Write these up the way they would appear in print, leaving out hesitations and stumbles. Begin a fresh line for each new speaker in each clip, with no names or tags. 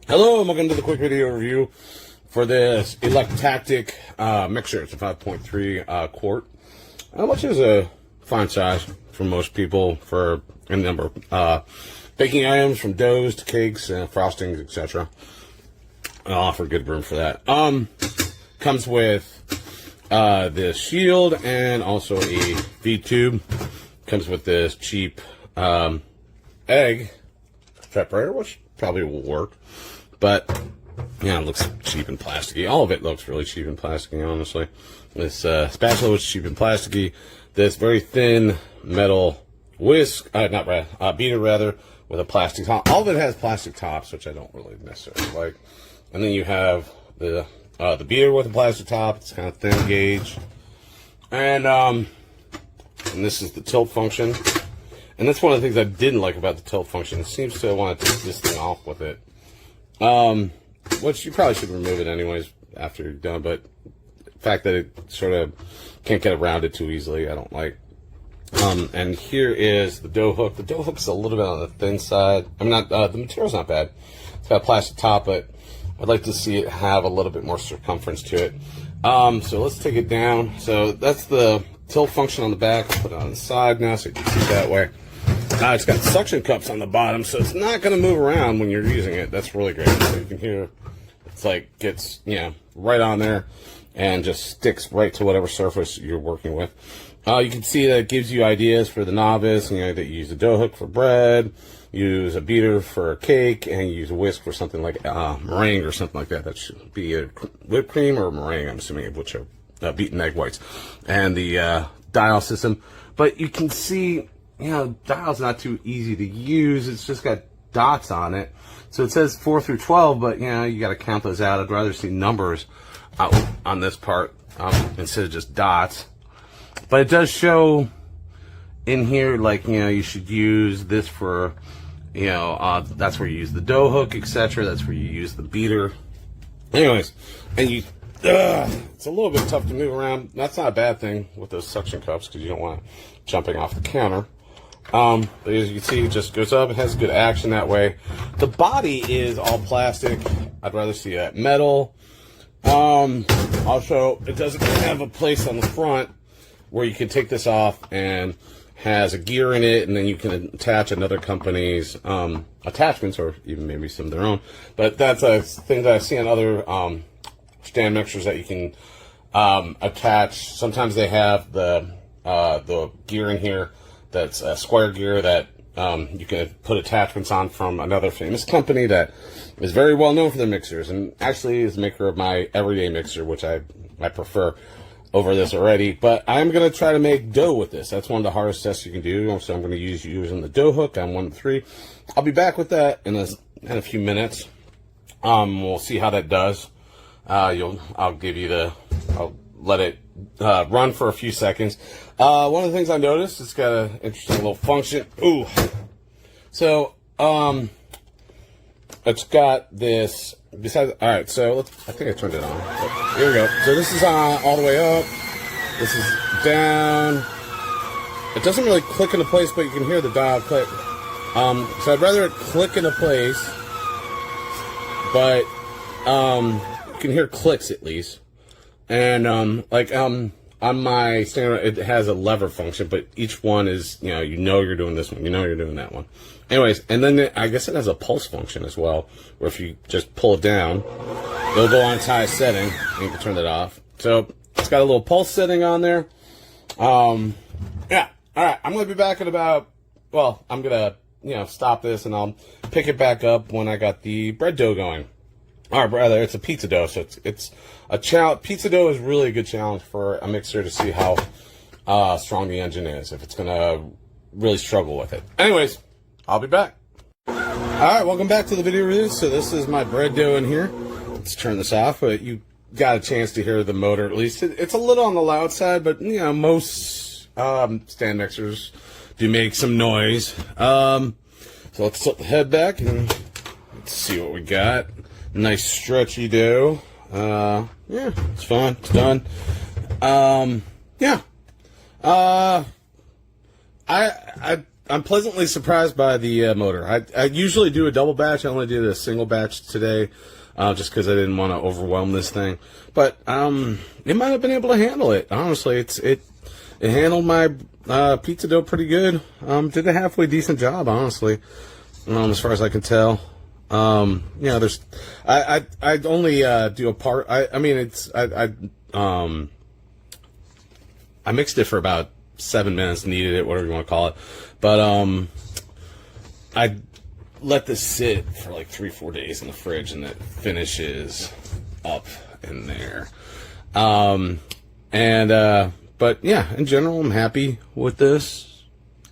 Hello, and welcome to the quick video review for this Electactic mixer. It's a 5.3 quart, which is a fine size for most people for a number of baking items, from doughs to cakes and frostings, etc. Offer good room for that. Comes with this shield and also a feed tube. Comes with this cheap egg separator, which probably will work. But, yeah, it looks cheap and plasticky. All of it looks really cheap and plasticky, honestly. This spatula was cheap and plasticky. This very thin metal whisk, beater rather, with a plastic top. All of it has plastic tops, which I don't really necessarily like. And then you have the beater with a plastic top. It's kind of thin gauge. And this is the tilt function. And that's one of the things I didn't like about the tilt function. It seems to want to take this thing off with it. Which you probably should remove it anyways after you're done, but the fact that it sort of can't get around it too easily, I don't like. And here is the dough hook. The dough hook's a little bit on the thin side. The material's not bad. It's got a plastic top, but I'd like to see it have a little bit more circumference to it. So let's take it down. So that's the tilt function on the back. I'll put it on the side now so you can see it that way. It's got suction cups on the bottom, so it's not going to move around when you're using it. That's really great. So you can hear it's like gets, right on there and just sticks right to whatever surface you're working with. You can see that it gives you ideas for the novice, that you use a dough hook for bread, use a beater for a cake, and use a whisk for something like meringue or something like that. That should be a whipped cream or meringue, I'm assuming, which are beaten egg whites. And the dial system. But you can see, dial's not too easy to use. It's just got dots on it. So it says 4 through 12, but, you got to count those out. I'd rather see numbers on this part instead of just dots. But it does show in here, you should use this for, that's where you use the dough hook, etc. That's where you use the beater. Anyways, and it's a little bit tough to move around. That's not a bad thing with those suction cups because you don't want it jumping off the counter. But as you can see, it just goes up. It has good action that way. The body is all plastic. I'd rather see that metal. Also, it doesn't have a place on the front where you can take this off, and has a gear in it, and then you can attach another company's attachments, or even maybe some of their own. But that's a thing that I see on other stand mixers that you can attach. Sometimes they have the gear in here that's a square gear that you can put attachments on from another famous company that is very well known for their mixers, and actually is the maker of my everyday mixer, which I prefer over this already. But I'm going to try to make dough with this. That's one of the hardest tests you can do, so I'm going to use using the dough hook on 1 to 3. I'll be back with that in a few minutes. We'll see how that does. I'll let it run for a few seconds. One of the things I noticed, it's got an interesting little function. Ooh. So, it's got this, alright, so I think I turned it on. But here we go. So this is on all the way up. This is down. It doesn't really click into place, but you can hear the dial click. So I'd rather it click into place, but, you can hear clicks at least. And, on my standard, it has a lever function, but each one is, you're doing this one, you're doing that one. Anyways, and then I guess it has a pulse function as well, where if you just pull it down, it'll go on its highest setting, and you can turn it off. So, it's got a little pulse setting on there. Yeah, alright, I'm going to be back in I'm going to, stop this, and I'll pick it back up when I got the bread dough going. Or rather, it's a pizza dough, so it's a challenge. Pizza dough is really a good challenge for a mixer to see how strong the engine is, if it's going to really struggle with it. Anyways, I'll be back. Alright, welcome back to the video review. So this is my bread dough in here. Let's turn this off, but you got a chance to hear the motor at least. It's a little on the loud side, but most stand mixers do make some noise. So let's tilt the head back and let's see what we got. Nice stretchy dough. Yeah, it's fun. It's done. Yeah. I I'm pleasantly surprised by the motor. I usually do a double batch. I only did a single batch today, just because I didn't want to overwhelm this thing. But it might have been able to handle it. Honestly, it handled my pizza dough pretty good. Did a halfway decent job, honestly, as far as I can tell. There's I only do a part. I mixed it for about 7 minutes, kneaded it, whatever you want to call it. But I let this sit for like 3-4 days in the fridge, and it finishes up in there. But yeah, in general, I'm happy with this.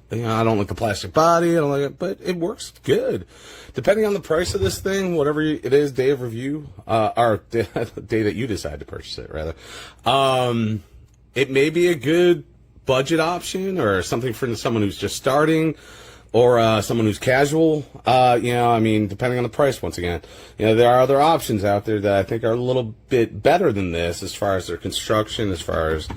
I don't like the plastic body, I don't like it, but it works good. Depending on the price of this thing, whatever it is, day of review, or day that you decide to purchase it, rather, it may be a good budget option or something for someone who's just starting, or someone who's casual. Depending on the price, once again, there are other options out there that I think are a little bit better than this as far as their construction, as far as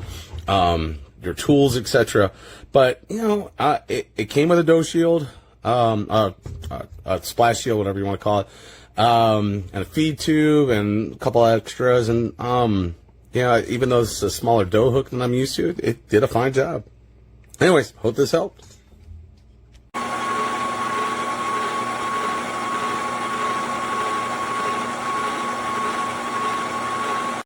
your tools, etc. But it came with a dough shield, a splash shield, whatever you want to call it, and a feed tube and a couple extras, and even though it's a smaller dough hook than I'm used to, it did a fine job. Anyways, hope this helped.